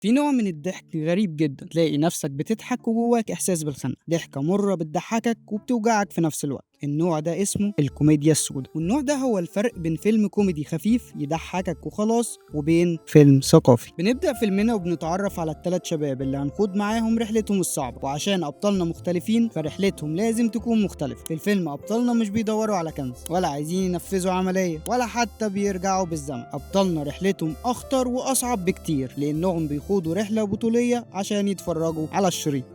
في نوع من الضحك غريب جدا، تلاقي نفسك بتضحك وجواك إحساس بالخنقة، ضحكة مرة بتضحكك وبتوجعك في نفس الوقت. النوع ده اسمه الكوميديا السوداء، والنوع ده هو الفرق بين فيلم كوميدي خفيف يضحكك وخلاص وبين فيلم ثقافي. بنبدأ فيلمنا وبنتعرف على الثلاث شباب اللي هنخوض معاهم رحلتهم الصعبة، وعشان أبطالنا مختلفين فرحلتهم لازم تكون مختلفة. في الفيلم أبطالنا مش بيدوروا على كنز ولا عايزين ينفذوا عملية ولا حتى بيرجعوا بالزمن. أبطالنا رحلتهم أخطر وأصعب بكتير، لأنهم بيخوضوا رحلة بطولية عشان يتفرجوا على الشريط.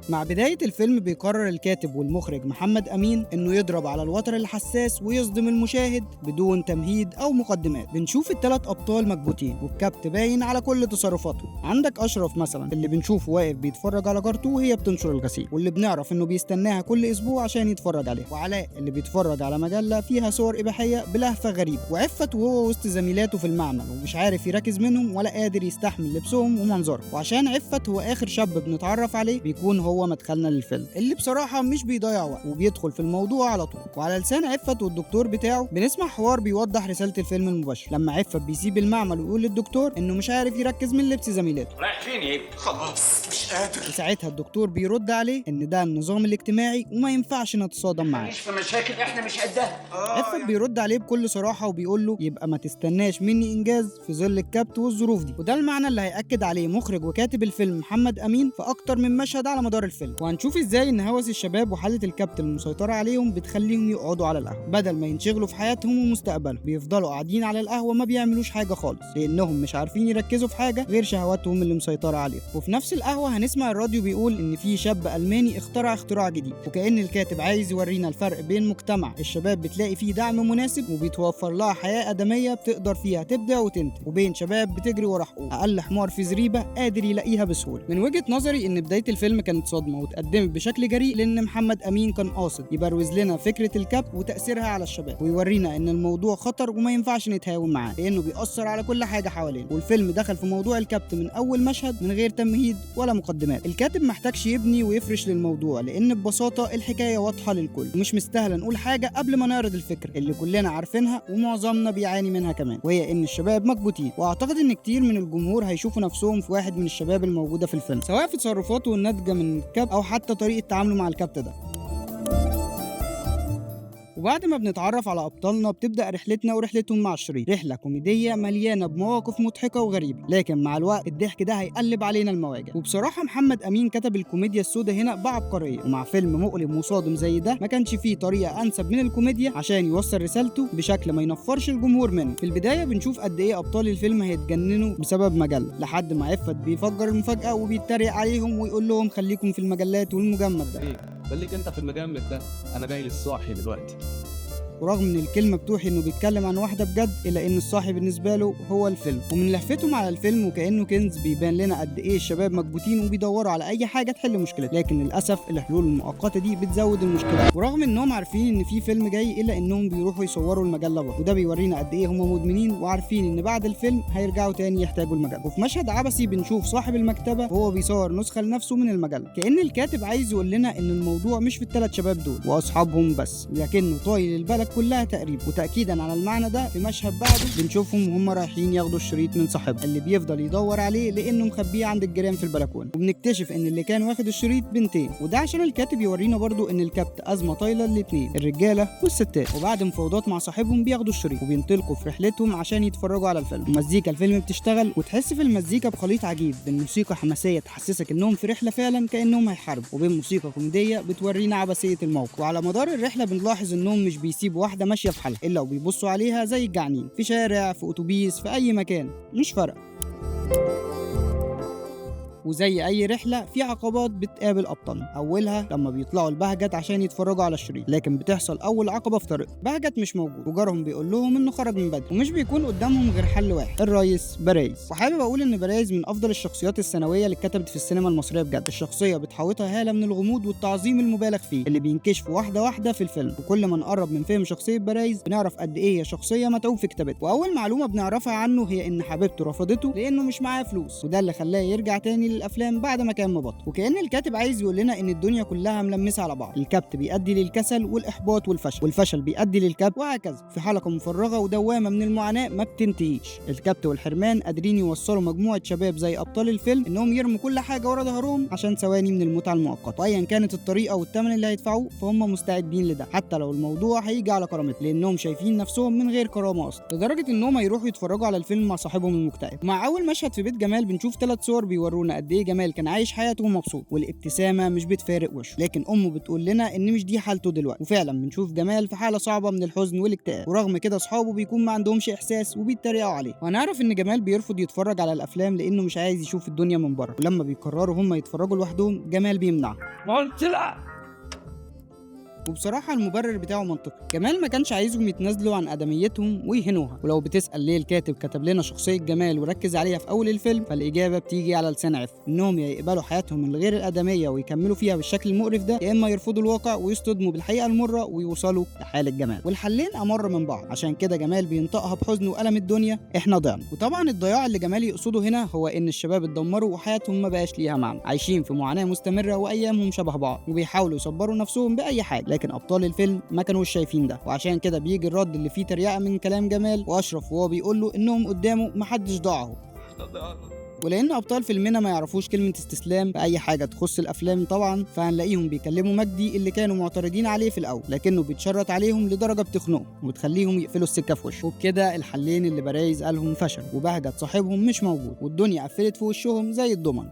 مع بداية الفيلم بيقرر الكاتب والمخرج محمد أمين إنه يضرب على الوتر الحساس ويصدم المشاهد بدون تمهيد أو مقدمات. بنشوف الثلاث أبطال مكبوتين والكبت باين على كل تصرفاتهم. عندك أشرف مثلا اللي بنشوفه واقف بيتفرج على جارته وهي بتنشر الغسيل، واللي بنعرف إنه بيستناها كل أسبوع عشان يتفرج عليها. وعلاء اللي بيتفرج على مجلة فيها صور إباحية بلهفة غريبة. وعفت وهو وسط زميلاته في المعمل ومش عارف يركز منهم ولا قادر يستحمل لبسهم ومنظرهم. وعشان عفت هو آخر شاب بنتعرف عليه بيكون هو مدخلنا للفيلم، اللي بصراحة مش بيضيع وقت وبيدخل في الموضوع على طول. وعلى لسان عفت والدكتور بتاعه بنسمع حوار بيوضح رسالة الفيلم المباشر، لما عفت بيسيب المعمل ويقول للدكتور انه مش عارف يركز من لبس زميلاته. رايح فين يا ابني؟ خلاص مش قادر. وساعتها الدكتور بيرد عليه ان ده النظام الاجتماعي وما ينفعش نتصادم معاه. مش في مشاكل احنا مش قدها. عفت بيرد عليه بكل صراحة وبيقول له يبقى ما تستناش مني إنجاز في ظل الكبت والظروف دي. وده المعنى اللي هيأكد عليه مخرج وكاتب الفيلم محمد أمين في أكتر من مشهد على مدار الفيلم. وهنشوف إزاي إن هوس الشباب وحالة الكبت المسيطرة عليهم بتخليهم يقعدوا على القهوة بدل ما ينشغلوا في حياتهم ومستقبلهم. بيفضلوا قاعدين على القهوة ما بيعملوش حاجة خالص، لأنهم مش عارفين يركزوا في حاجة غير شهواتهم اللي مسيطرة عليهم. وفي نفس القهوة هنسمع الراديو بيقول إن في شاب ألماني اخترع اختراع جديد، وكأن الكاتب عايز يورينا الفرق بين مجتمع الشباب بتلاقي فيه دعم مناسب وبيتوفر لها حياة آدمية بتقدر فيها تبدع وتنتج، وبين شباب بتجري ورا حقوق أقل حمار في زريبة قادر يلاقيها بسهولة. من وجهة نظري إن بداية الفيلم كانت صدمة واتقدمت بشكل جريء، لأن محمد أمين كان قاصد يبروز لنا فكرة الكبت وتأثيرها على الشباب، ويورينا إن الموضوع خطر وما ينفعش نتهاون معاه لأنه بيأثر على كل حاجة حوالينا. والفيلم دخل في موضوع الكبت من أول مشهد من غير تمهيد ولا مقدمات. الكاتب محتاجش يبني ويفرش للموضوع، لأن ببساطة الحكاية واضحة للكل ومش مستاهلة نقول حاجة قبل ما نعرض الفكرة اللي كلنا عارفينها ومعظمنا بيعاني منها كمان، وهي ان الشباب مكبوتين. واعتقد ان كتير من الجمهور هيشوفوا نفسهم في واحد من الشباب الموجودة في الفيلم، سواء في تصرفاته الناتجة من الكبت او حتى طريقة تعامله مع الكبت ده. وبعد ما بنتعرف على أبطالنا بتبدأ رحلتنا ورحلتهم مع الشريط، رحلة كوميدية مليانة بمواقف مضحكة وغريبة، لكن مع الوقت الضحك ده هيقلب علينا المواجع. وبصراحة محمد أمين كتب الكوميديا السوداء هنا بعبقرية، ومع فيلم مؤلم وصادم زي ده ما كانش فيه طريقة أنسب من الكوميديا عشان يوصل رسالته بشكل ما ينفرش الجمهور منه. في البداية بنشوف قد إيه أبطال الفيلم هيتجننوا بسبب مجلة، لحد ما عفت بيفجر المفاجأة وبيتريق عليهم ويقول لهم خليكم في المجلات والمجمد ده. خليك انت في المجامل ده، انا جاي للصاحي دلوقتي. ورغم ان الكلمه بتوحي انه بيتكلم عن واحده بجد، الا ان الصاحي بالنسبه له هو الفيلم. ومن لفتهم على الفيلم وكانه كنز بيبان لنا قد ايه الشباب مكبوتين وبيدوروا على اي حاجه تحل مشكلتهم، لكن للاسف الحلول المؤقته دي بتزود المشكله. ورغم انهم عارفين ان في فيلم جاي الا انهم بيروحوا يصوروا المجله برضه، وده بيورينا قد ايه هم مدمنين وعارفين ان بعد الفيلم هيرجعوا تاني يحتاجوا المجله. وفي مشهد عبثي بنشوف صاحب المكتبه وهو بيصور نسخه لنفسه من المجله، كأن الكاتب عايز يقول لنا ان الموضوع مش في الثلاث شباب دول واصحابهم بس، لكنه طايل البلد كلها تقريبا. وتأكيدا على المعنى ده في مشهد بعده بنشوفهم وهم رايحين ياخدوا الشريط من صاحبه اللي بيفضل يدور عليه لانه مخبيه عند الجيران في البلكونه، وبنكتشف ان اللي كان واخد الشريط بنتين، وده عشان الكاتب يورينا برضو ان الكبت ازمه طايله الاثنين، الرجاله والستات. وبعد مفاوضات مع صاحبهم بياخدوا الشريط وبينطلقوا في رحلتهم عشان يتفرجوا على الفيلم. ومزيكا الفيلم بتشتغل وتحس في المزيكا بخليط عجيب بين موسيقى حماسيه تحسسك انهم في رحله فعلا كانهم هيحاربوا، وبين موسيقى كوميديه بتورينا عبثيه الموقف. وعلى مدار الرحله بنلاحظ انهم مش بيسيبوا واحده ماشيه في حالها الا وبيبصوا عليها زي الجعانين، في شارع، في اتوبيس، في اي مكان، مش فارقه. وزي اي رحله في عقبات بتقابل ابطالنا، اولها لما بيطلعوا البهجت عشان يتفرجوا على الشريط، لكن بتحصل اول عقبه في طريق بهجت مش موجود، وجارهم بيقول لهم انه خرج من بدري ومش بيكون قدامهم غير حل واحد، الريس برايز. وحابب اقول ان برايز من افضل الشخصيات الثانويه اللي اتكتبت في السينما المصريه بجد. الشخصيه بتحوطها هاله من الغموض والتعظيم المبالغ فيه اللي بينكشف واحده واحده في الفيلم، وكل ما نقرب من فهم شخصيه برايز بنعرف قد ايه هي شخصيه متعوب في كتابتها. واول معلومه بنعرفها عنه هي ان حبيبته رفضته لانه مش معاه فلوس، وده اللي خلاه يرجع تاني للافلام بعد ما كان مبطل. وكأن الكاتب عايز يقول لنا ان الدنيا كلها ملمسه على بعض، الكبت بيؤدي للكسل والاحباط والفشل بيؤدي للكبت، وهكذا في حلقه مفرغه ودوامه من المعاناه ما بتنتهيش. الكبت والحرمان قادرين يوصلوا مجموعه شباب زي ابطال الفيلم انهم يرموا كل حاجه ورا ظهرهم عشان ثواني من المتعه المؤقته، وايا كانت الطريقه والثمن اللي هيدفعوه فهم مستعدين لده، حتى لو الموضوع هيجي على كرامتهم، لانهم شايفين نفسهم من غير كرامه اصلا، لدرجه انهم هيروحوا يتفرجوا على الفيلم مع صاحبهم المكتئب. مع اول مشهد في بيت جمال بنشوف 3 صور بيورونا قد ايه جمال كان عايش حياته مبسوط، والابتسامه مش بتفارق وشه، لكن امه بتقول لنا ان مش دي حالته دلوقتي. وفعلا بنشوف جمال في حاله صعبه من الحزن والاكتئاب، ورغم كده اصحابه بيكون ما عندهمش احساس وبيتريقوا عليه. وهنعرف ان جمال بيرفض يتفرج على الافلام لانه مش عايز يشوف الدنيا من بره، ولما بيقرروا هم يتفرجوا لوحدهم جمال بيمنعهم. ما قلت لا. وبصراحة المبرر بتاعه منطقي، جمال ما كانش عايزهم يتنازلوا عن آدميتهم ويهنوها. ولو بتسأل ليه الكاتب كتب لنا شخصية جمال وركز عليها في أول الفيلم، فالإجابة بتيجي على لسان عفو، إنهم يا يقبلوا حياتهم الغير الآدمية ويكملوا فيها بالشكل المقرف ده، يا إما يرفضوا الواقع ويصطدموا بالحقيقة المرة ويوصلوا لحالة جمال، والحلين أمر من بعض. عشان كده جمال بينطقها بحزن وألم الدنيا، إحنا ضعنا. وطبعا الضياع اللي جمال يقصده هنا هو إن الشباب اتدمروا وحياتهم ما بقاش ليها معنى، عايشين في معاناة مستمرة وأيامهم شبه بعض، وبيحاولوا يصبروا نفسهم بأي حاجة. لكن أبطال الفيلم ما كانوش شايفين ده، وعشان كده بيجي الرد اللي فيه تريقه من كلام جمال واشرف، وهو بيقول له انهم قدامه محدش ضاعه. ولان ابطال فيلمنا ما يعرفوش كلمه استسلام في اي حاجه تخص الافلام طبعا، فهنلاقيهم بيكلموا مجدي اللي كانوا معترضين عليه في الاول، لكنه بيتشرط عليهم لدرجه بتخنقهم وتخليهم يقفلوا السكه في وشه. وبكده الحلين اللي برايز قالهم فشل، وبهجت صاحبهم مش موجود، والدنيا قفلت في وشهم زي الضمن.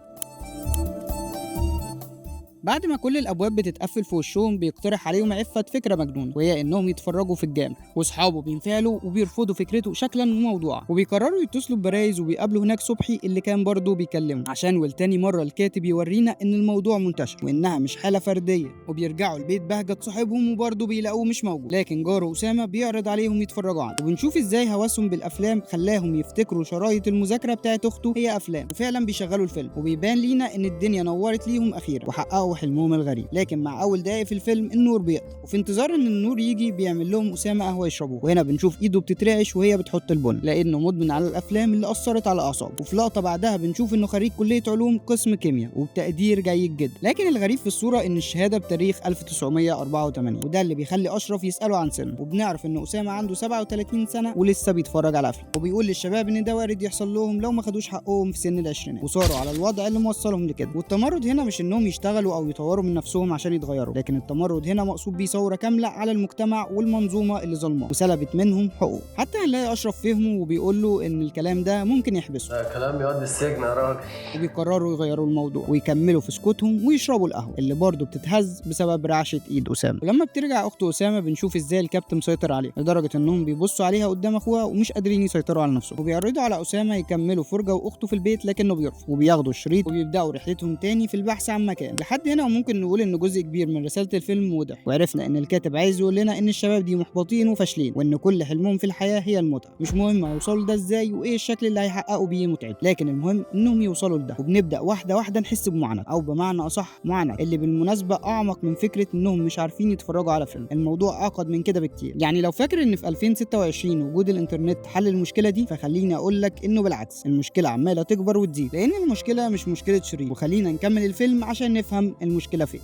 بعد ما كل الابواب بتتقفل في وشهم بيقترح عليهم عفت فكره مجنونه، وهي انهم يتفرجوا في الجامع، واصحابه بينفعلوا وبيرفضوا فكرته شكلا وموضوعا، وبيقرروا يتصلوا ببرايز وبيقابلوا هناك صبحي اللي كان برضه بيكلمه، عشان ولتاني مره الكاتب يورينا ان الموضوع منتشر وانها مش حاله فرديه. وبيرجعوا البيت بهجت صاحبهم وبرضه بيلاقوه مش موجود، لكن جاره اسامه بيعرض عليهم يتفرجوا عنه. وبنشوف ازاي هوسهم بالافلام خلاهم يفتكروا شرايط المذاكره بتاعت اخته هي افلام، وفعلا بيشغلوا الفيلم، وبيبان لينا ان الدنيا نورت ليهم اخيرا وحققوا حلمهم الغريب. لكن مع اول دقايق في الفيلم النور بيقطع، وفي انتظار ان النور يجي بيعمل لهم اسامه قهوه يشربوه، وهنا بنشوف ايده بتترعش وهي بتحط البن لانه مدمن على الافلام اللي اثرت على اعصابه. وفي لقطه بعدها بنشوف انه خريج كليه علوم قسم كيمياء وبتقدير جيد جدا. لكن الغريب في الصوره ان الشهاده بتاريخ 1984، وده اللي بيخلي اشرف يساله عن سنه، وبنعرف ان اسامه عنده 37 سنه ولسه بيتفرج على افلام، وبيقول للشباب ان ده وارد يحصل لهم لو ما خدوش حقهم في سن العشرينات وصاروا على الوضع اللي موصلهم لكده. والتمرد هنا مش انهم يشتغلوا او يطوروا من نفسهم عشان يتغيروا، لكن التمرد هنا مقصود بيه ثوره كامله على المجتمع والمنظومه اللي ظلمه وسلبت منهم حقوق. حتى هنلاقي اشرف فهمه وبيقول له ان الكلام ده ممكن يحبسه، ده كلام يودي السجن يا راجل. وبيقرروا يغيروا الموضوع ويكملوا في سكوتهم ويشربوا القهوه اللي برضه بتتهز بسبب رعشه ايد اسامه. ولما بترجع اخت اسامه بنشوف ازاي الكابتن مسيطر عليها لدرجه انهم بيبصوا عليها قدام اخوها ومش قادرين يسيطروا على نفسهم، وبيعرضوا على اسامه يكملوا فرجه واخته في البيت لكنه بيرفض، وبياخدوا الشريط وبيبداوا رحلتهم تاني في البحث عن مكان. لحد هنا وممكن نقول ان جزء كبير من رساله الفيلم واضح، وعرفنا ان الكاتب عايز يقول لنا ان الشباب دي محبطين وفاشلين، وان كل حلمهم في الحياه هي المتعه. مش مهم هيوصلوا ده ازاي وايه الشكل اللي هيحققوا بيه متعته، لكن المهم انهم يوصلوا لده، وبنبدا واحده واحده نحس بمعاناه، او بمعنى اصح معاناه اللي بالمناسبه اعمق من فكره انهم مش عارفين يتفرجوا على فيلم. الموضوع اعقد من كده بكتير. يعني لو فاكر ان في 2026 وجود الانترنت حل المشكله دي، فخليني اقول لك انه بالعكس، المشكله عماله تكبر وتزيد، لان المشكله مش مشكله شريط. وخلينا نكمل الفيلم عشان نفهم المشكله فين.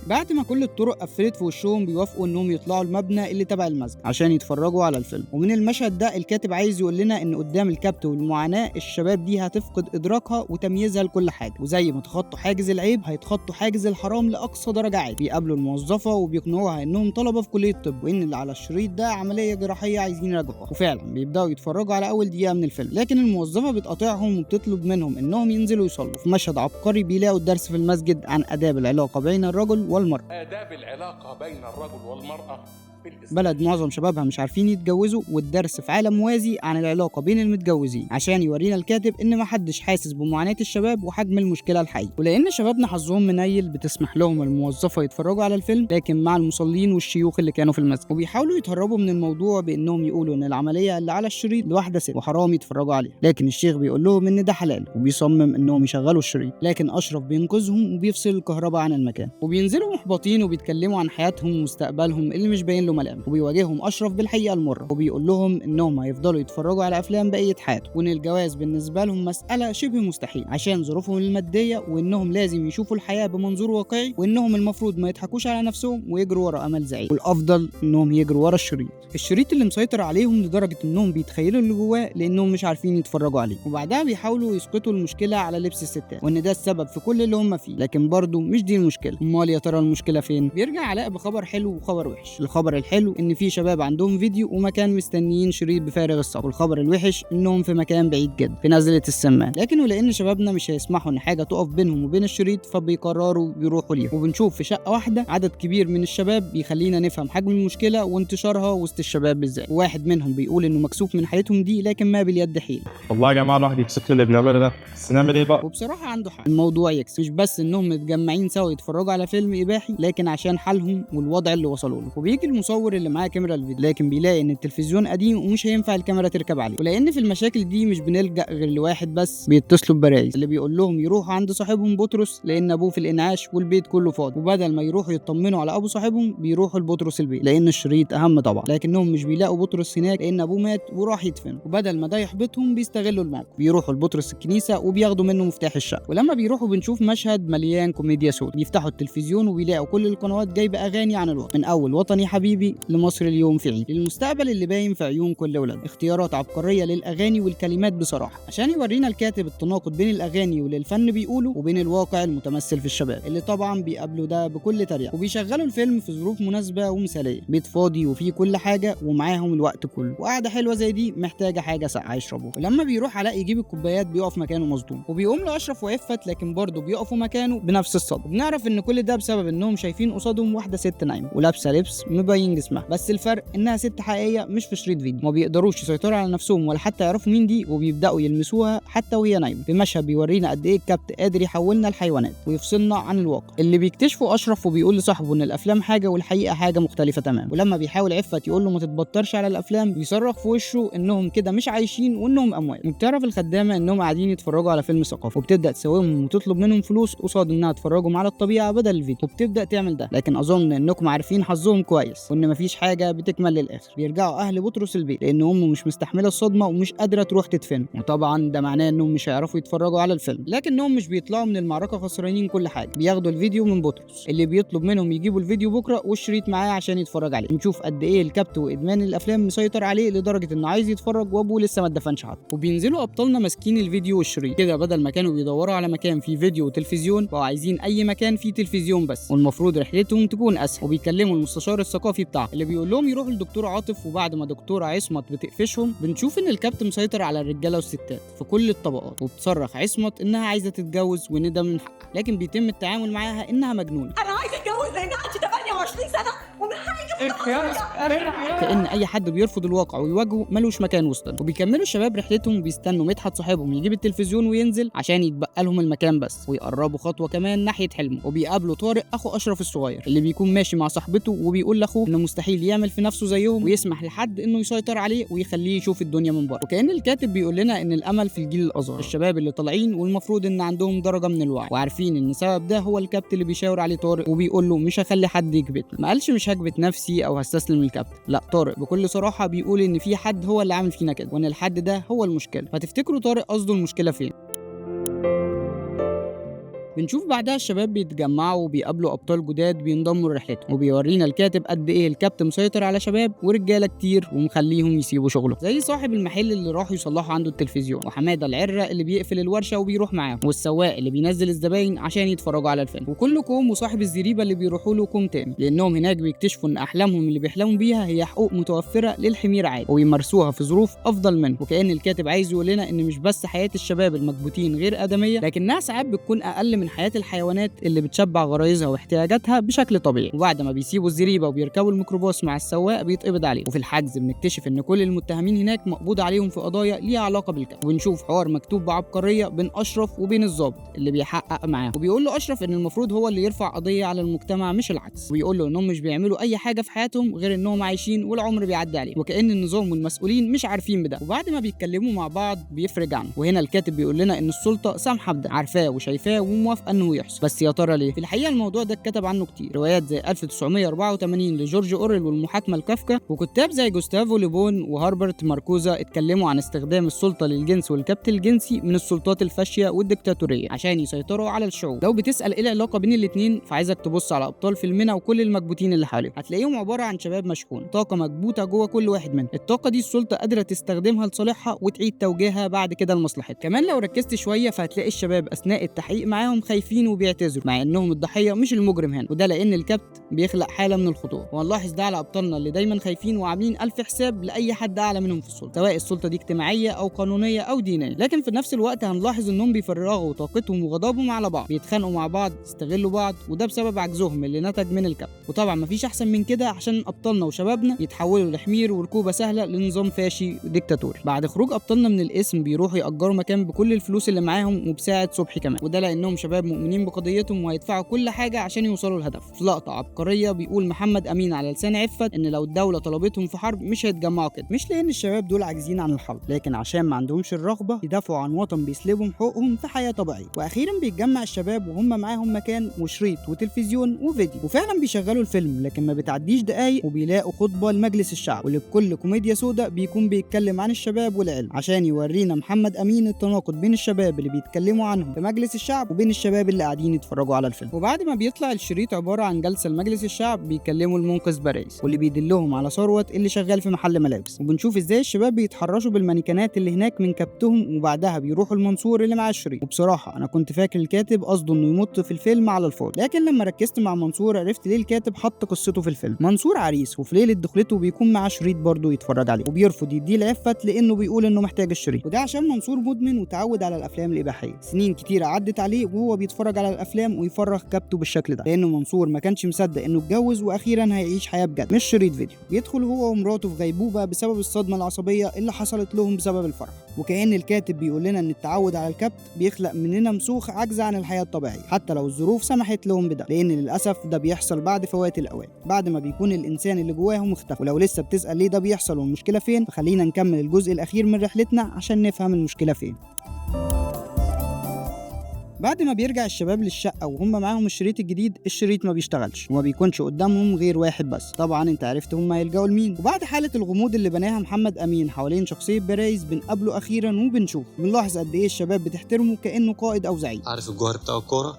بعد ما كل الطرق قفلت في وشهم بيوافقوا انهم يطلعوا المبنى اللي تبع المسجد عشان يتفرجوا على الفيلم. ومن المشهد ده الكاتب عايز يقول لنا ان قدام الكبت والمعاناه الشباب دي هتفقد ادراكها وتمييزها لكل حاجه، وزي ما تخطوا حاجز العيب هيتخطوا حاجز الحرام لاقصى درجه عادي. بيقابلوا الموظفه وبيقنعوها انهم طلبه في كليه الطب، وان اللي على الشريط ده عمليه جراحيه عايزين يراجعوها، وفعلا بيبداوا يتفرجوا على اول دقيقه من الفيلم. لكن الموظفه بتقاطعهم وبتطلب منهم انهم ينزلوا يصلوا. في مشهد عبقري بيلاقوا الدرس في المسجد عن آداب العلاقه بين الرجل والمراه، آداب العلاقة بين الرجل والمرأة في الإسلام. بلد معظم شبابها مش عارفين يتجوزوا، والدرس في عالم موازي عن العلاقة بين المتجوزين، عشان يورينا الكاتب ان محدش حاسس بمعاناة الشباب وحجم المشكلة الحقيقي. ولان شبابنا حظهم منيل بتسمح لهم الموظفة يتفرجوا على الفيلم لكن مع المصلين والشيوخ اللي كانوا في المسجد، وبيحاولوا يتهربوا من الموضوع بانهم يقولوا ان العملية اللي على الشريط لواحدة ست وحرام يتفرجوا عليها، لكن الشيخ بيقول لهم ان ده حلال وبيصمم انهم يشغلوا الشريط. لكن اشرف بينقذهم وبيفصل الكهرباء عن المكان، وبينزلوا محبطين وبيتكلموا عن حياتهم ومستقبلهم اللي مش باين له ملامح. وبيواجههم اشرف بالحقيقه المره وبيقول لهم انهم هيفضلوا يتفرجوا على افلام بقيه حياتهم، وان الجواز بالنسبه لهم مساله شبه مستحيل عشان ظروفهم الماديه، وانهم لازم يشوفوا الحياه بمنظور واقعي، وانهم المفروض ما يضحكوش على نفسهم ويجروا ورا امل زعيم، والافضل انهم يجروا ورا الشريط اللي مسيطر عليهم لدرجه انهم بيتخيلوا اللي جواه لانهم مش عارفين يتفرجوا عليه. وبعدها بيحاولوا يسقطوا المشكله على لبس الستات وان ده السبب في كل اللي هم فيه، لكن برضه مش دي المشكله. امال يا ترى المشكله فين؟ بيرجع علاء بخبر حلو وخبر وحش. الخبر الحلو ان في شباب عندهم فيديو ومكان مستنيين شريط بفارغ الصبر، والخبر الوحش انهم في مكان بعيد جدا في نزله السمان، لكن ولان شبابنا مش هيسمحوا ان حاجه تقف بينهم وبين الشريط فبيقرروا يروحوا ليه. وبنشوف في شقه واحده عدد كبير من الشباب بيخلينا نفهم حجم المشكله وانتشارها وسط الشباب بالذات. واحد منهم بيقول انه مكسوف من حياتهم دي لكن ما باليد حيل. والله يا جماعه الواحد يكسف اللي بنعمله ده، بس نعمل ايه بقى؟ وبصراحه عنده حق، الموضوع يكسب. مش بس انهم متجمعين سوا يتفرجوا على فيلم اباحي، لكن عشان حالهم والوضع اللي وصلوا له. وبيجي المصور اللي معاه كاميرا الفيديو، لكن بيلاقي ان التلفزيون قديم ومش هينفع الكاميرا تركب عليه. ولان في المشاكل دي مش بنلجأ غير لواحد بس، بيتصلوا ببرايز اللي بيقول لهم يروحوا عند صاحبهم بطرس لان ابوه في الانعاش والبيت كله فاضي. وبدل ما يروحوا يطمنوا على ابو صاحبهم بيروحوا لبطرس البيت لان الشريط اهم طبعا، لكنهم مش بيلاقوا بطرس هناك لان ابوه مات وراح يدفنه. وبدل ما ده يحبطهم بيستغلوا الموقف، بيروحوا لبطرس الكنيسه وبياخدوا منه مفتاح الشقه. ولما بيروحوا بنشوف مشهد مليان كوميديا سود. بيفتحوا التلفزيون وبيلاقوا كل القنوات جايبه اغاني عن الوطن، من اول وطني حبيبي لمصر اليوم في عيد، للمستقبل اللي باين في عيون كل ولد. اختيارات عبقريه للاغاني والكلمات بصراحه عشان يورينا الكاتب التناقض بين الاغاني والفن بيقولوا وبين الواقع المتمثل في الشباب اللي طبعا بيقابلوا ده بكل طريقه. وبيشغلوا الفيلم في ظروف مناسبه ومثاليه، بيت فاضي وفيه كل حاجه ومعاهم الوقت كله، وقعده حلوه زي دي محتاجه حاجه ساقعه يشربوها. ولما بيروح علاء يجيب الكوبايات بيقف مكانه مصدوم، وبيقوم له اشرف وعفت لكن برضه بيقفوا مكانه بنفس الصدمه. وبنعرف ان كل ده بسبب انهم شايفين قصادهم واحده ست نايمه ولابسه لبس مبين جسمها، بس الفرق انها ست حقيقيه مش في شريط فيديو. ما بيقدروش يسيطروا على نفسهم ولا حتى يعرفوا مين دي، وبيبداوا يلمسوها حتى وهي نايمه. في مشهد بيورينا قد ايه الكابتن قادر يحولنا لحيوانات ويفصلنا عن الواقع. اللي بيكتشفوا اشرف وبيقول لصاحبه ان الافلام حاجه والحقيقه حاجه مختلفه تماما. ولما بيحاول عفت يقول له ما تتبطرش على الافلام بيصرخ في وشه انهم كده مش عايشين وانهم اموات. وبتعرف الخدامه انهم قاعدين يتفرجوا على فيلم ثقافي، وبتبدا تساومهم وتطلب منهم فلوس قصاد انها تفرجهم على الطبيعه بدل الفيديو، وبتبدا تعمل ده. لكن اظن انكم عارفين حظهم كويس وان مفيش حاجه بتكمل للاخر. بيرجعوا اهل بطرس البيت لان امه مش مستحمله الصدمه ومش قادره تروح تدفنه، وطبعا ده معناه انهم مش هيعرفوا يتفرجوا على الفيلم. لكنهم مش بيطلعوا من المعركه خسرانين كل حاجه. بياخدوا الفيديو من بطرس اللي بيطلب منهم يجيبوا الفيديو بكره والشريط معاه عشان يتفرج عليه. نشوف قد ايه الكبت وادمان الافلام مسيطر عليه لدرجه انه عايز يتفرج وابوه لسه ما اتدفنش حتى. وبينزلوا ابطالنا ماسكين الفيديو والشريط كده، بدل ما كانوا بيدوروا على مكان فيه فيديو وتلفزيون بقوا عايزين اي مكان فيه تلفزيون بس، والمفروض رحلتهم تكون اسهل. وبيكلموا المستشار الثقافي بتاعه اللي بيقول لهم يروحوا لدكتور عاطف. وبعد ما دكتوره عصمت بتقفشهم بنشوف ان الكابت مسيطر على الرجاله والستات في كل الطبقات، وبتصرخ عصمت انها عايزه تتجوز وان ده من حقها، لكن بيتم التعامل معاها انها مجنونه. انا عايزه اتجوز لان عندي 28 سنه ومن حقي كأن اي حد بيرفض الواقع ويواجهه ملوش مكان وسطنا. وبيكملوا الشباب رحلتهم وبيستنوا مدحت صاحبهم يجيب التلفزيون وينزل عشان يتبقى لهم المكان بس، ويقربوا خطوه كمان ناحيه حلمه. وبيقابلوا طارق اخو اشرف الصغير اللي بيكون ماشي مع صاحبته وبيقول لاخوه انه مستحيل يعمل في نفسه زيهم ويسمح لحد انه يسيطر عليه ويخليه يشوف الدنيا من بره. وكأن الكاتب بيقول لنا ان الامل في الجيل الاصغر، الشباب اللي طالعين والمفروض ان عندهم درجه من الوعي وعارفين ان سبب ده هو الكابت اللي بيشاور عليه طارق وبيقول له مش هخلي حد يكبتني. ما قالش مش هكبت نفسي او هستسلم للكابتن، لا، طارق بكل صراحه بيقول ان في حد هو اللي عامل فينا كده وان الحد ده هو المشكله. فتفتكروا طارق قصده المشكله فين؟ بنشوف بعدها الشباب بيتجمعوا وبيقابلوا ابطال جداد بينضموا لرحلتهم، وبيورينا الكاتب قد ايه الكابتن مسيطر على شباب ورجاله كتير ومخليهم يسيبوا شغله، زي صاحب المحل اللي راحوا يصلحوا عنده التلفزيون، وحماده العره اللي بيقفل الورشه وبيروح معاهم، والسواق اللي بينزل الزباين عشان يتفرجوا على الفيلم، وكل كوم وصاحب الزريبه اللي بيروحوا له كوم تاني، لانهم هناك بيكتشفوا ان احلامهم اللي بيحلموا بيها هي حقوق متوفره للحمير عادي ويمارسوها في ظروف افضل منه. وكأن الكاتب عايز يقول لنا ان مش بس حياه الشباب المكبوتين غير ادميه، لكنها ساعات بتكون اقل من حياه الحيوانات اللي بتشبع غرايزها واحتياجاتها بشكل طبيعي. وبعد ما بيسيبوا الزريبه وبيركبوا الميكروباص مع السواق بيتقبض عليهم، وفي الحجز بنكتشف ان كل المتهمين هناك مقبوض عليهم في قضايا ليها علاقه بالكلب. وبنشوف حوار مكتوب بعبقريه بين اشرف وبين الضابط اللي بيحقق معاه، وبيقول له اشرف ان المفروض هو اللي يرفع قضيه على المجتمع مش العكس، وبيقول له انهم مش بيعملوا اي حاجه في حياتهم غير انهم عايشين والعمر بيعدي عليهم، وكأن النظام والمسؤولين مش عارفين بده. وبعد ما بيتكلموا مع بعض بيفرج عنه، وهنا الكاتب بيقول لنا ان السلطه سامحه بده، عارفاه وشايفاه وموافقه موافقه انه يحصل. بس يا ترى ليه؟ في الحقيقه الموضوع ده اتكتب عنه كتير، روايات زي 1984 لجورج اوريل والمحاكمه لكافكا، وكتاب زي جوستافو ليبون وهاربرت ماركوزا اتكلموا عن استخدام السلطه للجنس والكبت الجنسي من السلطات الفاشيه والديكتاتوريه عشان يسيطروا على الشعوب. لو بتسال ايه العلاقه بين الاثنين، فعايزك تبص على ابطال فيلمنا وكل المكبوتين اللي حواليهم، هتلاقيهم عباره عن شباب مشحون، طاقه مكبوته جوه كل واحد منهم. الطاقه دي السلطه قادره تستخدمها لصالحها وتعيد توجيهها بعد كده لمصلحتها. كمان لو ركزت شويه فهتلاقي الشباب اثناء التحقيق معاهم خايفين وبيعتذروا مع انهم الضحيه مش المجرم هنا، وده لان الكبت بيخلق حاله من الخضوع. وهنلاحظ ده على ابطالنا اللي دايما خايفين وعاملين الف حساب لاي حد اعلى منهم في السلطه، سواء السلطه دي اجتماعيه او قانونيه او دينيه. لكن في نفس الوقت هنلاحظ انهم بيفرغوا طاقتهم وغضبهم على بعض، بيتخانقوا مع بعض، يستغلوا بعض، وده بسبب عجزهم اللي نتج من الكبت. وطبعا مفيش احسن من كده عشان ابطالنا وشبابنا يتحولوا لحمير وركوبه سهله لنظام فاشي وديكتاتوري. بعد خروج ابطالنا من الاسم بيروحوا يأجروا مكان بكل الفلوس اللي معاهم وبساعة صبحي كمان، وده لانهم شباب مؤمنين بقضيتهم وهيدفعوا كل حاجه عشان يوصلوا للهدف. في لقطه عبقريه بيقول محمد امين على لسان عفت ان لو الدوله طلبتهم في حرب مش هيتجمعوا كده، مش لان الشباب دول عاجزين عن الحرب، لكن عشان ما عندهمش الرغبه يدافعوا عن وطن بيسلبهم حقوقهم في حياه طبيعيه. واخيرا بيتجمع الشباب وهم معاهم مكان وشريط وتلفزيون وفيديو، وفعلا بيشغلوا الفيلم لكن ما بتعديش دقايق وبيلاقوا خطبه لمجلس الشعب، واللي بكل كوميديا سودا بيكون بيتكلم عن الشباب والعلم عشان يورينا محمد امين التناقض بين الشباب اللي بيتكلموا عنهم في مجلس الشعب وبين الشباب اللي قاعدين يتفرجوا على الفيلم. وبعد ما بيطلع الشريط عباره عن جلسه لمجلس الشعب بيكلموا المنقذ باريس واللي بيدلهم على ثروت اللي شغال في محل ملابس، وبنشوف ازاي الشباب بيتحرشوا بالمانيكانات اللي هناك من كبتهم، وبعدها بيروحوا المنصور اللي مع الشريط. وبصراحه انا كنت فاكر الكاتب قصده انه يمط في الفيلم على الفاضي، لكن لما ركزت مع منصور عرفت ليه الكاتب حط قصته في الفيلم. منصور عريس وفي ليله دخلته بيكون معاه شريط برضه يتفرج عليه، وبيرفض يديه لعفت لانه بيقول انه محتاج الشريط، وده عشان منصور مدمن وتعود على الافلام الاباحيه. سنين كتيره عدت عليه وهو بيتفرج على الافلام ويفرغ كبته بالشكل ده، لانه منصور ما كانش مصدق انه اتجوز واخيرا هيعيش حياه بجد مش شريط فيديو. بيدخل هو ومراته في غيبوبه بسبب الصدمه العصبيه اللي حصلت لهم بسبب الفرح، وكأن الكاتب بيقول لنا ان التعود على الكبت بيخلق مننا مسوخ عجز عن الحياه الطبيعيه حتى لو الظروف سمحت لهم بده، لان للاسف ده بيحصل بعد فوات الاوان، بعد ما بيكون الانسان اللي جواهم اختفى. ولو لسه بتسال ليه ده بيحصل والمشكله فين، فخلينا نكمل الجزء الاخير من رحلتنا عشان نفهم المشكله فين. بعد ما بيرجع الشباب للشقة وهم معاهم الشريط الجديد، الشريط ما بيشتغلش وما بيكونش قدامهم غير واحد بس. طبعا انت عرفت هم هيلجأوا لمين. وبعد حالة الغموض اللي بناها محمد أمين حوالين شخصية باريس بنقابله أخيرا بنلاحظ قد إيه الشباب بتحترمه كأنه قائد أو زعيم. عارف الجوهر بتاع الكورة؟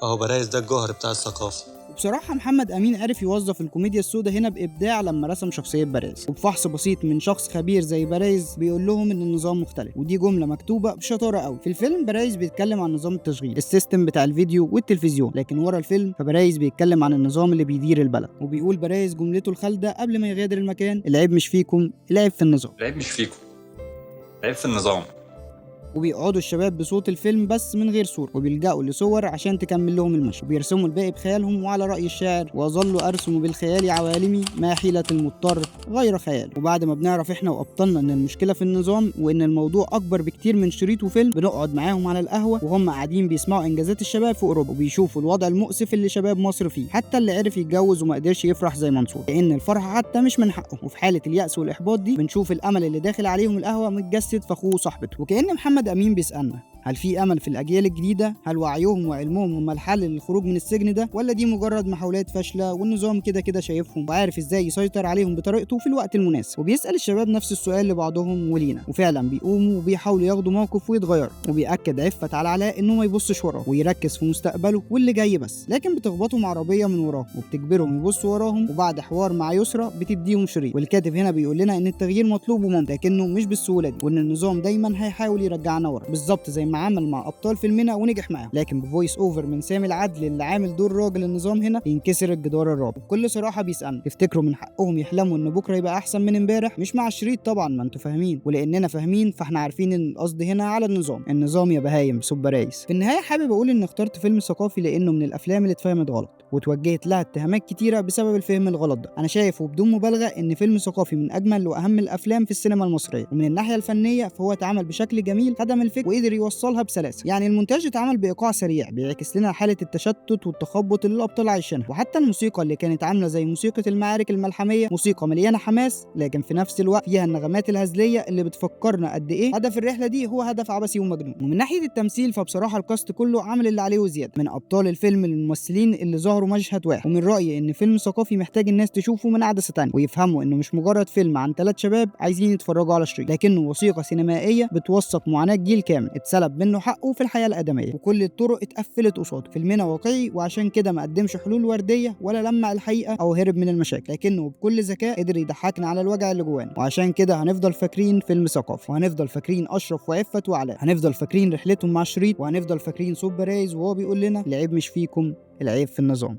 اهو باريس ده الجوهر بتاع الثقافة. وبصراحة محمد أمين عرف يوظف الكوميديا السوداء هنا بإبداع لما رسم شخصية باريس، وبفحص بسيط من شخص خبير زي باريس بيقول لهم إن النظام مختلف، ودي جملة مكتوبة بشطارة قوي. في الفيلم باريس بيتكلم عن نظام التشغيل، السيستم بتاع الفيديو والتلفزيون، لكن ورا الفيلم فباريس بيتكلم عن النظام اللي بيدير البلد. وبيقول باريس جملته الخالدة قبل ما يغادر المكان: العيب مش فيكم، العيب في النظام. العيب مش فيكم، العيب في النظام. وبيقعدوا الشباب بصوت الفيلم بس من غير صور، وبيلجأوا لصور عشان تكمل لهم المشي، وبيرسموا الباقي بخيالهم. وعلى رأي الشاعر: وأظل أرسم بالخيال عوالمي ما حيلة المضطر غير خيال. وبعد ما بنعرف احنا وأبطالنا ان المشكلة في النظام وان الموضوع أكبر بكتير من شريط وفيلم، بنقعد معاهم على القهوة وهم قاعدين بيسمعوا إنجازات الشباب في أوروبا، وبيشوفوا الوضع المؤسف اللي شباب مصر فيه، حتى اللي عرف يتجوز وما قدرش يفرح زي منصور، لأن الفرح حتى مش من حقه. وفي حالة اليأس والإحباط دي بنشوف الأمل اللي داخل عليهم القهوة متجسد في أخوه وصاحبته. وكأن محمد أمين بيسألنا: هل في أمل في الأجيال الجديدة؟ هل وعيهم وعلمهم هم الحل للخروج من السجن ده، ولا دي مجرد محاولات فاشلة والنظام كده كده شايفهم وعارف إزاي يسيطر عليهم بطريقته في الوقت المناسب؟ وبيسأل الشباب نفس السؤال لبعضهم ولينا، وفعلا بيقوموا وبيحاولوا ياخدوا موقف ويتغيروا. وبيأكد عفت على علاء إنه ما يبصش وراه ويركز في مستقبله واللي جاي بس، لكن بتخبطهم عربية من وراه وبتجبرهم يبصوا وراهم. وبعد حوار مع يسرى بتديهم شريط، والكاتب هنا بيقول لنا إن التغيير مطلوب وممكن، لكنه مش بالسهولة دي، وإن النظام دايما هيحاول يرجعنا ورا، بالظبط زي ما عمل مع ابطال فيلمنا ونجح معاهم. لكن بفويس اوفر من سامي العدل اللي عامل دور راجل النظام هنا ينكسر الجدار الرابع. بكل صراحه بيسالنا: تفتكروا من حقهم يحلموا ان بكره يبقى احسن من امبارح؟ مش مع الشريط طبعا، ما انتوا فاهمين، ولاننا فاهمين فاحنا عارفين ان القصد هنا على النظام يا بهايم سوبر ريس. في النهايه حابب اقول ان اخترت فيلم ثقافي لانه من الافلام اللي اتفهمت غلط وتوجهت لها اتهامات كتيره بسبب الفهم الغلط ده. انا شايف وبدون مبالغه ان فيلم ثقافي من اجمل واهم الافلام في السينما المصريه، ومن الناحيه الفنيه فهو اتعمل بشكل جميل، خدم الفكر وقدر يوصل ويوصلها بسلاسه. يعني المونتاج اتعمل بايقاع سريع بيعكس لنا حاله التشتت والتخبط اللي الابطال عايشينها، وحتى الموسيقى اللي كانت عامله زي موسيقى المعارك الملحميه موسيقى مليانه حماس لكن في نفس الوقت فيها النغمات الهزليه اللي بتفكرنا قد ايه هدف الرحله دي هو هدف عبثي ومجنون. ومن ناحيه التمثيل فبصراحه الكاست كله عامل اللي عليه وزياده، من ابطال الفيلم للممثلين اللي ظهروا مشهد واحد. ومن رايي ان فيلم ثقافي محتاج الناس تشوفه من عدسه تانية ويفهموا انه مش مجرد فيلم عن 3 شباب عايزين يتفرجوا على شريط، لكنه وثيقه سينمائيه بتوثق معاناه جيل كامل اتسلب منه حقه في الحياه الادميه وكل الطرق اتقفلت قصاده. فيلمنا واقعي وعشان كده ما قدمش حلول ورديه ولا لمع الحقيقه او هرب من المشاكل، لكنه بكل ذكاء قدر يضحكنا على الوجع اللي جوانا. وعشان كده هنفضل فاكرين فيلم ثقافي، وهنفضل فاكرين اشرف وعفت وعلاء، هنفضل فاكرين رحلتهم مع شريط، وهنفضل فاكرين صوت برايز وهو بيقول لنا العيب مش فيكم العيب في النظام.